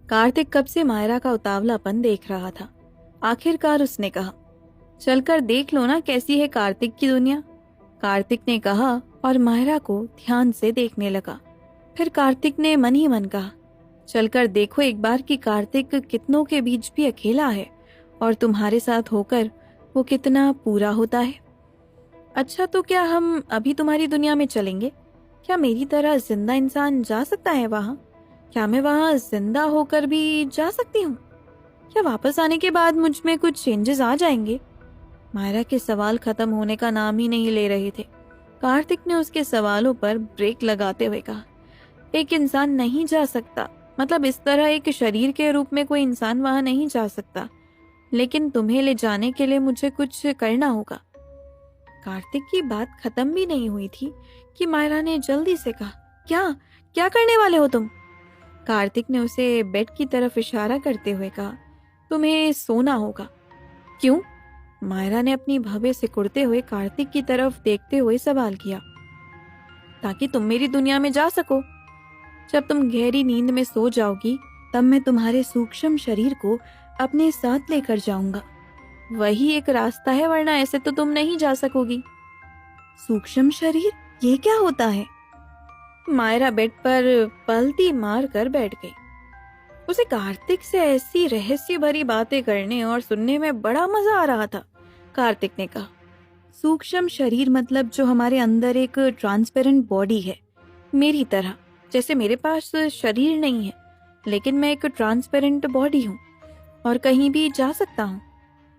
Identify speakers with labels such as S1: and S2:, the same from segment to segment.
S1: कार्तिक कब से मायरा का उतावलापन देख रहा था। आखिरकार उसने कहा, चलकर देख लो ना कैसी है कार्तिक की दुनिया। कार्तिक ने कहा और मायरा को ध्यान से देखने लगा। फिर कार्तिक ने मन ही मन कहा, चलकर देखो एक बार कि कार्तिक कितनों के बीच भी अकेला है और तुम्हारे साथ होकर वो कितना पूरा होता है। अच्छा, तो क्या हम अभी तुम्हारी दुनिया में चलेंगे? क्या मेरी तरह जिंदा इंसान जा सकता है वहां? क्या मैं वहां जिंदा होकर भी जा सकती हूँ? क्या वापस आने के बाद मुझ में कुछ चेंजेस आ जाएंगे? मायरा के सवाल खत्म होने का नाम ही नहीं ले रहे थे। कार्तिक ने उसके सवालों पर ब्रेक लगाते हुए कहा, एक इंसान नहीं जा सकता, मतलब इस तरह एक शरीर के रूप में कोई इंसान वहां नहीं जा सकता, लेकिन तुम्हें ले जाने के लिए मुझे कुछ करना होगा। कार्तिक की बात खत्म भी नहीं हुई थी कि मायरा ने जल्दी से कहा, क्या क्या करने वाले हो तुम? कार्तिक ने उसे बेड की तरफ इशारा करते हुए कहा, तुम्हें सोना होगा। क्यों? मायरा ने अपनी भवें सिकुड़ते हुए कार्तिक की तरफ देखते हुए सवाल किया। ताकि तुम मेरी दुनिया में जा सको। जब तुम गहरी नींद में सो जाओगी तब मैं तुम्हारे सूक्ष्म शरीर को अपने साथ लेकर जाऊंगा। वही एक रास्ता है, वरना ऐसे तो तुम नहीं जा सकोगी। सूक्ष्म शरीर, ये क्या होता है? मायरा बेड पर पलटी मार कर बैठ गई। उसे कार्तिक से ऐसी रहस्य भरी बातें करने और सुनने में बड़ा मजा आ रहा था। कार्तिक ने कहा, सूक्ष्म शरीर मतलब जो हमारे अंदर एक ट्रांसपेरेंट बॉडी है, मेरी तरह। जैसे मेरे पास शरीर नहीं है, लेकिन मैं एक ट्रांसपेरेंट बॉडी हूँ और कहीं भी जा सकता हूँ।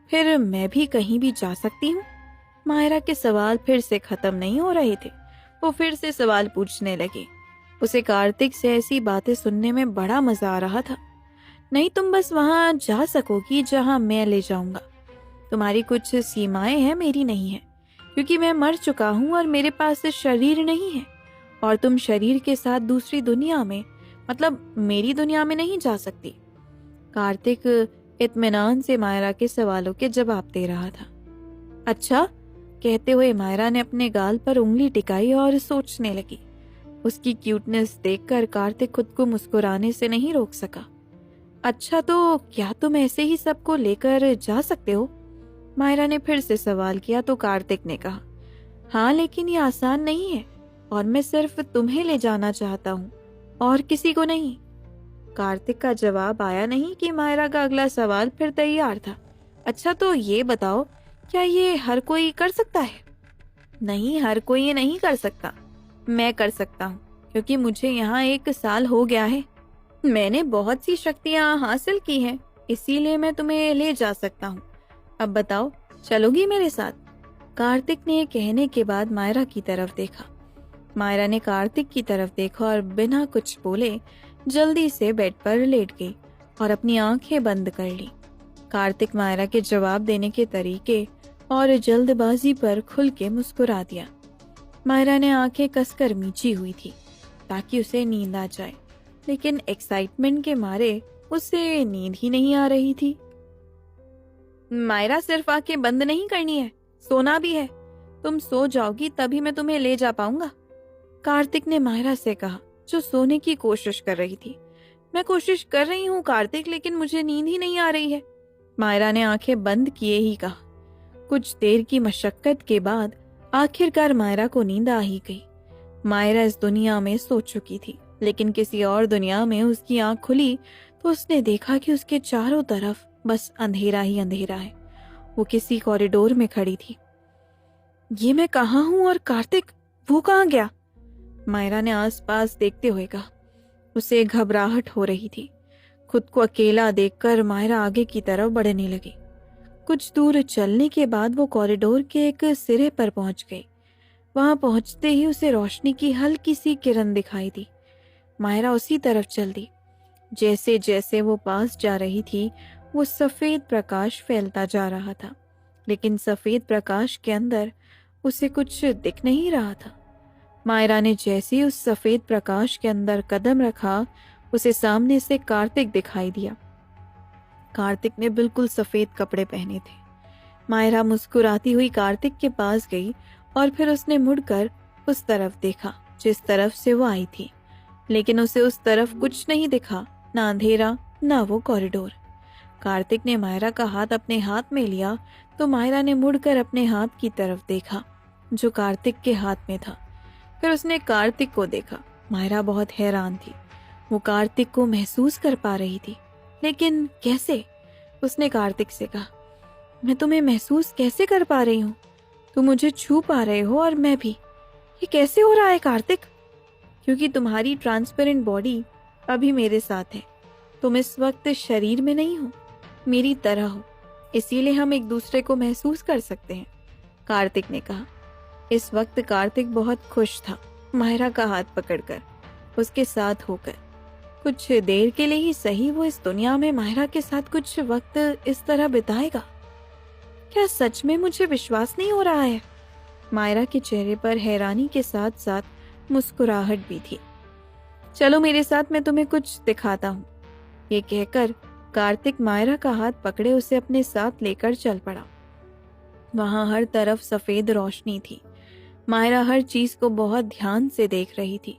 S1: फिर मैं भी कहीं भी जा सकती हूँ? मायरा के सवाल फिर से खत्म नहीं हो रहे थे। वो फिर से सवाल पूछने लगे। उसे कार्तिक से ऐसी बातें सुनने में बड़ा मजा आ रहा था। नहीं, तुम बस वहां जा सकोगी जहां मैं ले जाऊंगा। तुम्हारी कुछ सीमाएं हैं, मेरी नहीं है, क्योंकि मैं मर चुका हूं और मेरे पास शरीर नहीं है। और तुम शरीर के साथ दूसरी दुनिया में, मतलब मेरी दुनिया में नहीं जा सकती। कार्तिक इत्मीनान से मायरा के सवालों के जवाब दे रहा था। अच्छा, कहते हुए मायरा ने अपने गाल पर उंगली टिकाई और सोचने लगी। उसकी क्यूटनेस देखकर कार्तिक खुद को मुस्कुराने से नहीं रोक सका। अच्छा, तो क्या तुम ऐसे ही सबको लेकर जा सकते हो? मायरा ने फिर से सवाल किया तो कार्तिक ने कहा, हाँ, लेकिन ये आसान नहीं है और मैं सिर्फ तुम्हें ले जाना चाहता हूँ और किसी को नहीं। कार्तिक का जवाब आया नहीं कि मायरा का अगला सवाल फिर तैयार था। अच्छा, तो ये बताओ, क्या ये हर कोई कर सकता है? नहीं, हर कोई ये नहीं कर सकता। मैं कर सकता हूँ, क्योंकि मुझे यहाँ 1 साल हो गया है। मैंने बहुत सी शक्तियाँ हासिल की हैं, इसीलिए मैं तुम्हें ले जा सकता हूँ। अब बताओ, चलोगी मेरे साथ? कार्तिक ने कहने के बाद मायरा की तरफ देखा। मायरा ने कार्तिक की तरफ देखा और बिना कुछ बोले जल्दी से बेड पर लेट गई और अपनी आंखें बंद कर ली। कार्तिक मायरा के जवाब देने के तरीके और जल्दबाजी पर खुल के मुस्कुरा दिया। मायरा ने आंखें कसकर मीची हुई थी ताकि उसे नींद आ जाए, लेकिन एक्साइटमेंट के मारे उसे नींद ही नहीं आ रही थी। मायरा, सिर्फ आंखें बंद नहीं करनी है, सोना भी है। तुम सो जाओगी तभी मैं तुम्हें ले जा पाऊंगा। कार्तिक ने मायरा से कहा, जो सोने की कोशिश कर रही थी। मैं कोशिश कर रही हूँ कार्तिक, लेकिन मुझे नींद ही नहीं आ रही है। मायरा ने आंखें बंद किए ही कहा। कुछ देर की मशक्कत के बाद आखिरकार मायरा को नींद आ ही गई। मायरा इस दुनिया में सो चुकी थी, लेकिन किसी और दुनिया में उसकी आंख खुली तो उसने देखा कि उसके चारों तरफ बस अंधेरा ही अंधेरा है। वो किसी कॉरिडोर में खड़ी थी। ये मैं कहाँ हूँ और कार्तिक वो कहाँ गया? मायरा ने आसपास देखते हुए कहा। उसे घबराहट हो रही थी। खुद को अकेला देखकर मायरा आगे की तरफ बढ़ने लगी। कुछ दूर चलने के बाद वो कॉरिडोर के एक सिरे पर पहुंच गई। वहां पहुंचते ही उसे रोशनी की हल्की सी किरण दिखाई दी। मायरा उसी तरफ चल दी। जैसे जैसे वो पास जा रही थी, वो सफेद प्रकाश फैलता जा रहा था, लेकिन सफेद प्रकाश के अंदर उसे कुछ दिख नहीं रहा था। मायरा ने जैसे ही उस सफेद प्रकाश के अंदर कदम रखा, उसे सामने से कार्तिक दिखाई दिया। कार्तिक ने बिल्कुल सफेद कपड़े पहने थे। मायरा मुस्कुराती हुई कार्तिक के पास गई और फिर उसने मुड़कर उस तरफ देखा जिस तरफ से वो आई थी, लेकिन उसे उस तरफ कुछ नहीं दिखा, ना अंधेरा ना वो कॉरिडोर। कार्तिक ने मायरा का हाथ अपने हाथ में लिया तो मायरा ने मुड़कर अपने हाथ की तरफ देखा जो कार्तिक के हाथ में था। फिर उसने कार्तिक को देखा। मायरा बहुत हैरान थी। वो कार्तिक को महसूस कर पा रही थी, लेकिन कैसे? उसने कार्तिक से कहा, मैं तुम्हें महसूस कैसे कर पा रही हूँ? तुम मुझे छू पा रहे हो और मैं भी। ये कैसे हो रहा है कार्तिक? क्योंकि तुम्हारी ट्रांसपेरेंट बॉडी अभी मेरे साथ है। तुम इस वक्त शरीर में नहीं हो, मेरी तरह हो, इसीलिए हम एक दूसरे को महसूस कर सकते हैं, कार्तिक ने कहा। इस वक्त कार्तिक बहुत खुश था, मायरा का हाथ पकड़कर, उसके साथ होकर। कुछ देर के लिए ही सही वो इस दुनिया में मायरा के साथ कुछ वक्त इस तरह बिताएगा। क्या सच में मुझे विश्वास नहीं हो रहा है? मायरा के चेहरे पर हैरानी के साथ साथ मुस्कुराहट भी थी। चलो मेरे साथ, मैं तुम्हें कुछ दिखाता हूँ। ये कहकर कार्तिक मायरा का हाथ पकड़े उसे अपने साथ लेकर चल पड़ा। वहां हर तरफ सफेद रोशनी थी। मायरा हर चीज को बहुत ध्यान से देख रही थी।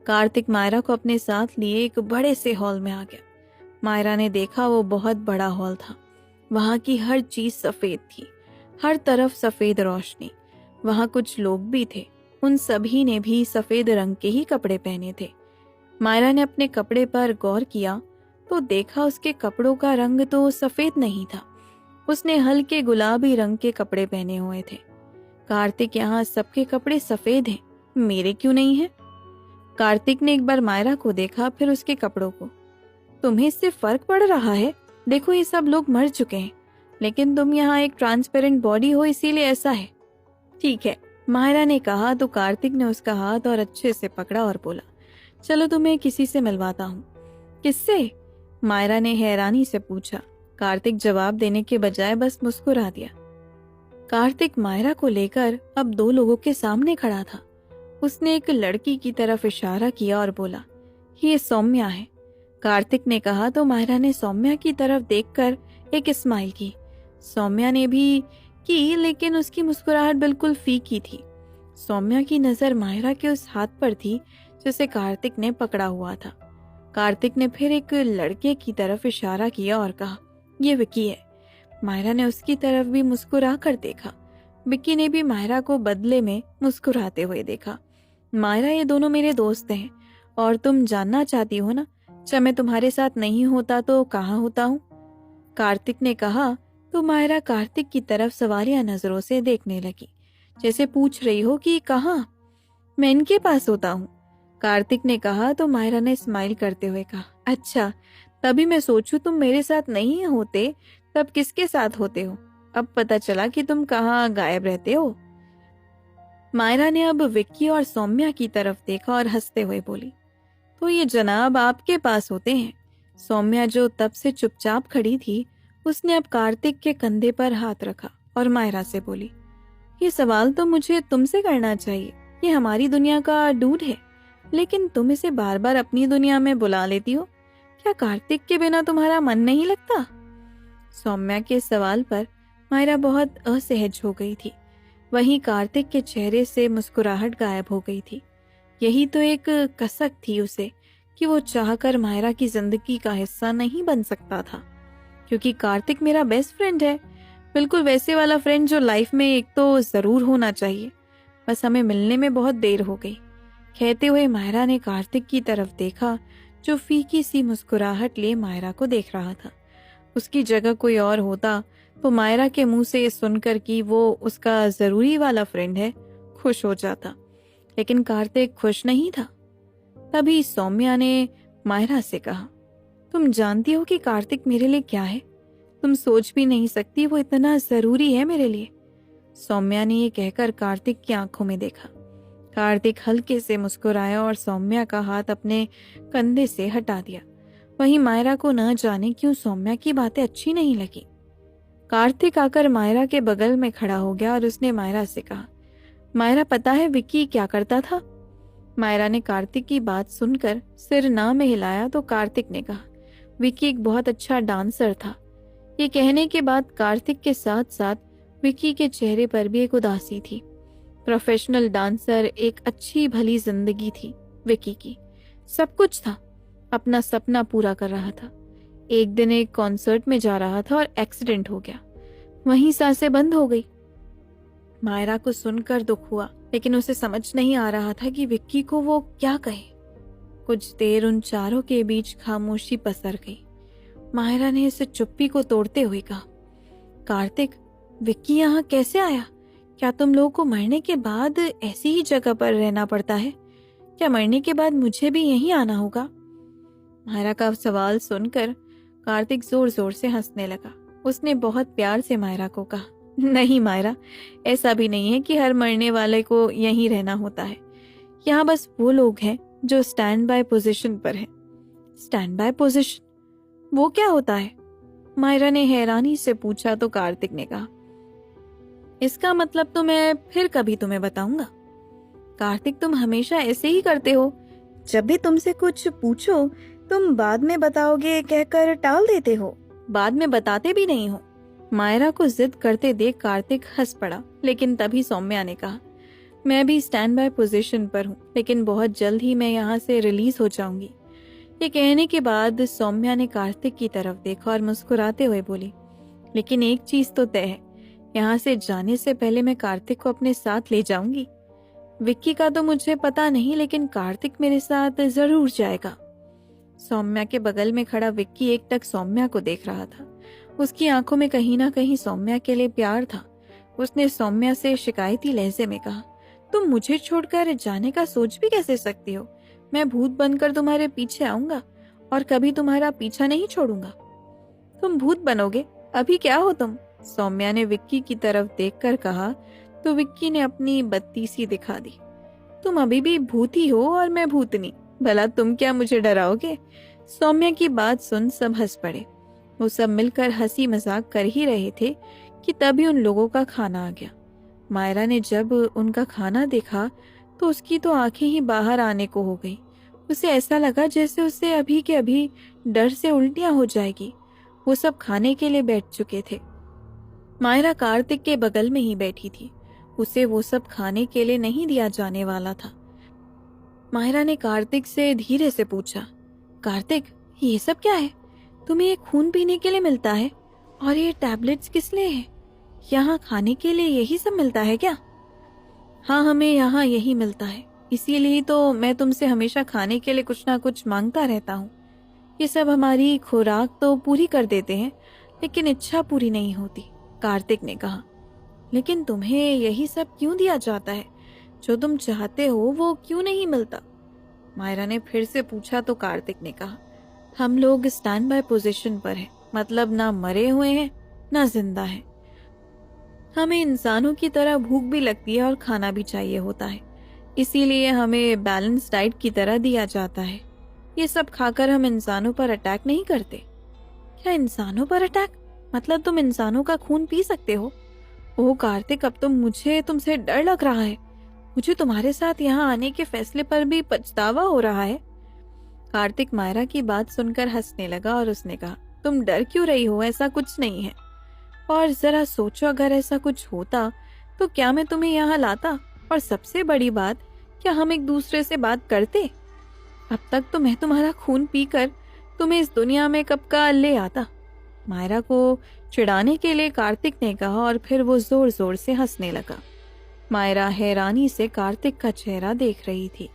S1: कार्तिक मायरा को अपने साथ लिए एक बड़े से हॉल में आ गया। मायरा ने देखा वो बहुत बड़ा हॉल था। वहां की हर चीज सफेद थी, हर तरफ सफेद रोशनी। वहां कुछ लोग भी थे, उन सभी ने भी सफेद रंग के ही कपड़े पहने थे। मायरा ने अपने कपड़े पर गौर किया तो देखा उसके कपड़ों का रंग तो सफेद नहीं था। उसने हल्के गुलाबी रंग के कपड़े पहने हुए थे। कार्तिक, यहाँ सबके कपड़े सफेद हैं, मेरे क्यों नहीं है? कार्तिक ने एक बार मायरा को देखा, फिर उसके कपड़ों को। तुम्हें इससे फर्क पड़ रहा है? देखो ये सब लोग मर चुके हैं, लेकिन तुम यहाँ एक ट्रांसपेरेंट बॉडी हो, इसीलिए ऐसा है। ठीक है, मायरा ने कहा तो कार्तिक ने उसका हाथ और अच्छे से पकड़ा और बोला, चलो तुम्हें किसी से मिलवाता हूँ। किससे? मायरा ने हैरानी से पूछा। कार्तिक जवाब देने के बजाय बस मुस्कुरा दिया। कार्तिक मायरा को लेकर अब दो लोगों के सामने खड़ा था। उसने एक लड़की की तरफ इशारा किया और बोला, ये सौम्या है। कार्तिक ने कहा तो मायरा ने सौम्या की तरफ देखकर एक स्माइल की। सौम्या ने भी की, लेकिन उसकी मुस्कुराहट बिल्कुल फीकी थी। सौम्या की नजर मायरा के उस हाथ पर थी जिसे कार्तिक ने पकड़ा हुआ था। कार्तिक ने फिर एक लड़के की तरफ इशारा किया और कहा, ये विक्की है। मायरा ने उसकी तरफ भी मुस्कुरा कर देखा। विक्की ने भी मायरा को बदले में मुस्कुराते हुए देखा। मायरा, ये दोनों मेरे दोस्त हैं, और तुम जानना चाहती हो ना, जब मैं तुम्हारे साथ नहीं होता तो कहाँ होता हूँ? कार्तिक ने कहा तो मायरा कार्तिक की तरफ सवालिया नजरों से देखने लगी, जैसे पूछ रही हो कि कहाँ? मैं इनके पास होता हूँ, कार्तिक ने कहा तो मायरा ने स्माइल करते हुए कहा, अच्छा, तभी मैं सोचूं तुम मेरे साथ नहीं होते तब किसके साथ होते हो? अब पता चला कि तुम कहाँ गायब रहते हो। मायरा ने अब विक्की और सौम्या की तरफ देखा और हंसते हुए बोली, तो ये जनाब आपके पास होते हैं। सौम्या जो तब से चुपचाप खड़ी थी, उसने अब कार्तिक के कंधे पर हाथ रखा और मायरा से बोली, ये सवाल तो मुझे तुमसे करना चाहिए। ये हमारी दुनिया का डूड है, लेकिन तुम इसे बार बार अपनी दुनिया में बुला लेती हो। क्या कार्तिक के बिना तुम्हारा मन नहीं लगता? सौम्या के सवाल पर मायरा बहुत असहज हो गई थी। वहीं कार्तिक के चेहरे से मुस्कुराहट गायब हो गई थी। यही तो एक कसक थी उसे कि वो चाहकर मायरा की जिंदगी का हिस्सा नहीं बन सकता था, क्योंकि कार्तिक मेरा बेस्ट फ्रेंड है, बिल्कुल वैसे वाला फ्रेंड जो लाइफ में एक तो जरूर होना चाहिए। बस हमें मिलने में बहुत देर हो गई। कहते हुए मायरा ने कार्तिक की तरफ देखा, जो फीकी सी मुस्कुराहट लिए मायरा को देख रहा था। उसकी जगह कोई और होता तो मायरा के मुंह से सुनकर कि वो उसका जरूरी वाला फ्रेंड है, खुश हो जाता, लेकिन कार्तिक खुश नहीं था। तभी सौम्या ने मायरा से कहा, तुम जानती हो कि कार्तिक मेरे लिए क्या है? तुम सोच भी नहीं सकती, वो इतना जरूरी है मेरे लिए। सौम्या ने ये कहकर कार्तिक की आंखों में देखा। कार्तिक हल्के से मुस्कुराया और सौम्या का हाथ अपने कंधे से हटा दिया। वहीं मायरा को न जाने क्यों सौम्या की बातें अच्छी नहीं लगी। कार्तिक आकर मायरा के बगल में खड़ा हो गया और उसने मायरा से कहा, मायरा, पता है विक्की क्या करता था? मायरा ने कार्तिक की बात सुनकर सिर ना में हिलाया तो कार्तिक ने कहा, विक्की एक बहुत अच्छा डांसर था। ये कहने के बाद कार्तिक के साथ साथ विक्की के चेहरे पर भी एक उदासी थी। प्रोफेशनल डांसर, एक अच्छी भली जिंदगी थी विक्की की, सब कुछ था, अपना सपना पूरा कर रहा था। एक दिन एक कॉन्सर्ट में जा रहा था और एक्सीडेंट हो गया, वहीं सांसें बंद हो गई। मायरा को सुनकर दुख हुआ, लेकिन उसे समझ नहीं आ रहा था कि विक्की को वो क्या कहे। कुछ देर उन चारों के बीच खामोशी पसर गई। मायरा ने इस चुप्पी को तोड़ते हुए कहा, कार्तिक, विक्की यहाँ कैसे आया? क्या तुम लोगों को मरने के बाद ऐसी ही जगह पर रहना पड़ता है? क्या मरने के बाद मुझे भी यहीं आना होगा? मायरा का सवाल सुनकर कार्तिक जोर जोर से हंसने लगा। उसने बहुत प्यार से मायरा को कहा, नहीं मायरा, ऐसा भी नहीं है कि हर मरने वाले को यहीं रहना होता है। यहाँ बस वो लोग हैं जो स्टैंड बाय पोजीशन पर हैं। Stand by position? वो क्या होता है? मायरा ने हैरानी से पूछा तो कार्तिक ने कहा, इसका मतलब तो मैं फिर कभी तुम्हें बताऊंगा। कार्तिक, तुम हमेशा ऐसे ही करते हो। जब भी तुमसे कुछ पूछो तुम बाद में बताओगे कहकर टाल देते हो, बाद में बताते भी नहीं हो। मायरा को जिद करते देख कार्तिक हंस पड़ा, लेकिन तभी सौम्या ने कहा, मैं भी स्टैंड बाय पोजीशन पर हूँ, लेकिन बहुत जल्द ही मैं यहाँ से रिलीज हो जाऊंगी। ये कहने के बाद सौम्या ने कार्तिक की तरफ देखा और मुस्कुराते हुए बोली, लेकिन एक चीज तो तय है, यहाँ से जाने से पहले मैं कार्तिक को अपने साथ ले जाऊंगी। विक्की का तो मुझे पता नहीं, लेकिन कार्तिक मेरे साथ जरूर जाएगा। सौम्या के बगल में खड़ा विक्की एकटक सौम्या को देख रहा था। उसकी आंखों में कहीं ना कहीं सौम्या के लिए प्यार था। उसने सौम्या से शिकायती लहजे में कहा, तुम मुझे छोड़कर जाने का सोच भी कैसे सकती हो? मैं भूत बनकर तुम्हारे पीछे आऊंगा और कभी तुम्हारा पीछा नहीं छोड़ूंगा। तुम भूत बनोगे? अभी क्या हो तुम? सौम्या ने विक्की की तरफ देखकर कहा तो विक्की ने अपनी बत्ती सी दिखा दी। तुम अभी भी भूत ही हो और मैं भूतनी। भला तुम क्या मुझे डराओगे? सौम्या की बात सुन सब हंस पड़े। वो सब मिलकर हंसी मजाक कर ही रहे थे कि तभी उन लोगों का खाना आ गया। मायरा ने जब उनका खाना देखा तो उसकी तो आंखें ही बाहर आने को हो गई। उसे ऐसा लगा जैसे उसे अभी के अभी डर से उल्टियां हो जाएगी। वो सब खाने के लिए बैठ चुके थे। मायरा कार्तिक के बगल में ही बैठी थी। उसे वो सब खाने के लिए नहीं दिया जाने वाला था। मायरा ने कार्तिक से धीरे से पूछा, कार्तिक, ये सब क्या है? तुम्हें ये खून पीने के लिए मिलता है और ये टैबलेट्स किस लिए है? यहाँ खाने के लिए यही सब मिलता है क्या? हाँ, हमें यहाँ यही मिलता है, इसीलिए तो मैं तुमसे हमेशा खाने के लिए कुछ ना कुछ मांगता रहता हूँ। ये सब हमारी खुराक तो पूरी कर देते हैं, लेकिन इच्छा पूरी नहीं होती। कार्तिक ने कहा, लेकिन तुम्हें यही सब क्यों दिया जाता है? जो तुम चाहते हो वो क्यों नहीं मिलता? मायरा ने फिर से पूछा तो कार्तिक ने कहा, हम लोग स्टैंड बाय पोजीशन पर हैं, मतलब ना मरे हुए हैं ना जिंदा हैं। हमें इंसानों की तरह भूख भी लगती है और खाना भी चाहिए होता है, इसीलिए हमें बैलेंस डाइट की तरह दिया जाता है। ये सब खाकर हम इंसानों पर अटैक नहीं करते। क्या इंसानों पर अटैक? मतलब तुम इंसानों का खून पी सकते हो? ओह कार्तिक, अब तो मुझे तुमसे डर लग रहा है। मुझे तुम्हारे साथ यहाँ आने के फैसले पर भी पछतावा हो रहा है। कार्तिक मायरा की बात सुनकर हंसने लगा और उसने कहा, तुम डर क्यों रही हो? ऐसा कुछ नहीं है। और जरा सोचो, अगर ऐसा कुछ होता तो क्या मैं तुम्हें यहाँ लाता? और सबसे बड़ी बात, क्या हम एक दूसरे से बात करते? अब तक तो मैं तुम्हारा खून पीकर तुम्हें इस दुनिया में कब का ले आता। मायरा को चिढ़ाने के लिए कार्तिक ने कहा और फिर वो जोर जोर से हंसने लगा। मायरा हैरानी से कार्तिक का चेहरा देख रही थी।